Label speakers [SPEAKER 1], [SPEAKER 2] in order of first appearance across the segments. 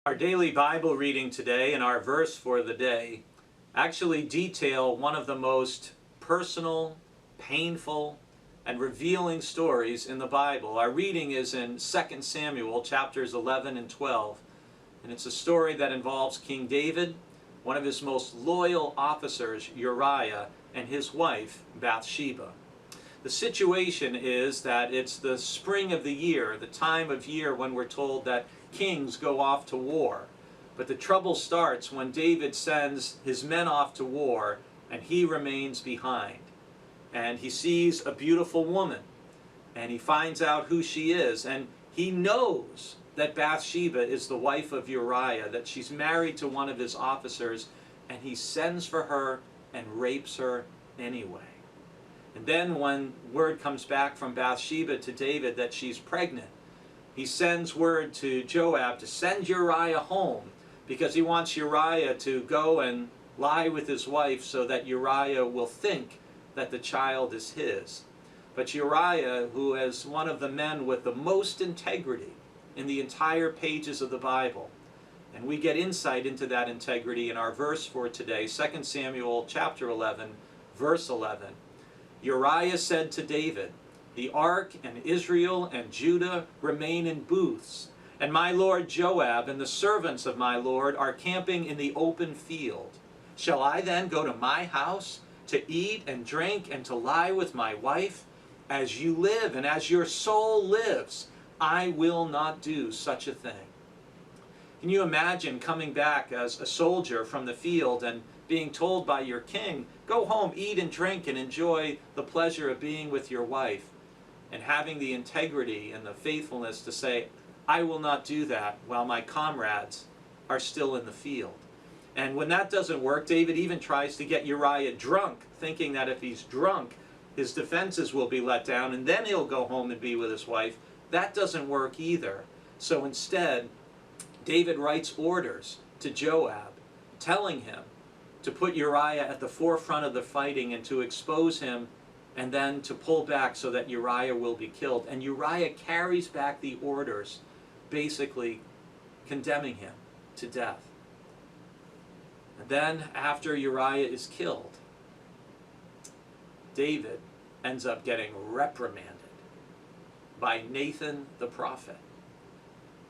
[SPEAKER 1] Our daily Bible reading today and our verse for the day actually detail one of the most personal, painful, and revealing stories in the Bible. Our reading is in 2 Samuel chapters 11 and 12, and it's a story that involves King David, one of his most loyal officers, Uriah, and his wife, Bathsheba. The situation is that it's the spring of the year, the time of year when we're told that kings go off to war. But the trouble starts when David sends his men off to war and he remains behind. And he sees a beautiful woman and he finds out who she is, and he knows that Bathsheba is the wife of Uriah, that she's married to one of his officers, and he sends for her and rapes her anyway. And then when word comes back from Bathsheba to David that she's pregnant, he sends word to Joab to send Uriah home because he wants Uriah to go and lie with his wife so that Uriah will think that the child is his. But Uriah, who is one of the men with the most integrity in the entire pages of the Bible, and we get insight into that integrity in our verse for today, 2 Samuel chapter 11, verse 11. Uriah said to David, "The ark and Israel and Judah remain in booths, and my lord Joab and the servants of my lord are camping in the open field. Shall I then go to my house to eat and drink and to lie with my wife? As you live and as your soul lives, I will not do such a thing." Can you imagine coming back as a soldier from the field and being told by your king, "Go home, eat and drink and enjoy the pleasure of being with your wife," and having the integrity and the faithfulness to say, "I will not do that," while my comrades are still in the field? And when that doesn't work, David even tries to get Uriah drunk, thinking that if he's drunk, his defenses will be let down and then he'll go home and be with his wife. That doesn't work either. So instead, David writes orders to Joab, telling him to put Uriah at the forefront of the fighting and to expose him, and then to pull back so that Uriah will be killed. And Uriah carries back the orders, basically condemning him to death. And then after Uriah is killed, David ends up getting reprimanded by Nathan the prophet,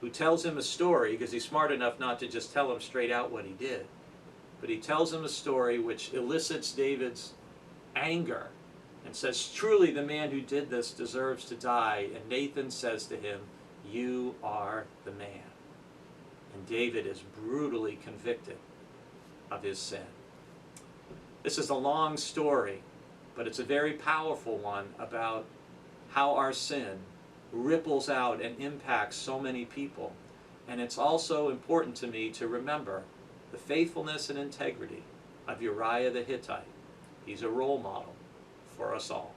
[SPEAKER 1] who tells him a story, because he's smart enough not to just tell him straight out what he did, but he tells him a story which elicits David's anger and says, "Truly the man who did this deserves to die." And Nathan says to him, "You are the man." And David is brutally convicted of his sin. This is a long story, but it's a very powerful one about how our sin ripples out and impacts so many people. And it's also important to me to remember the faithfulness and integrity of Uriah the Hittite. He's a role model for us all.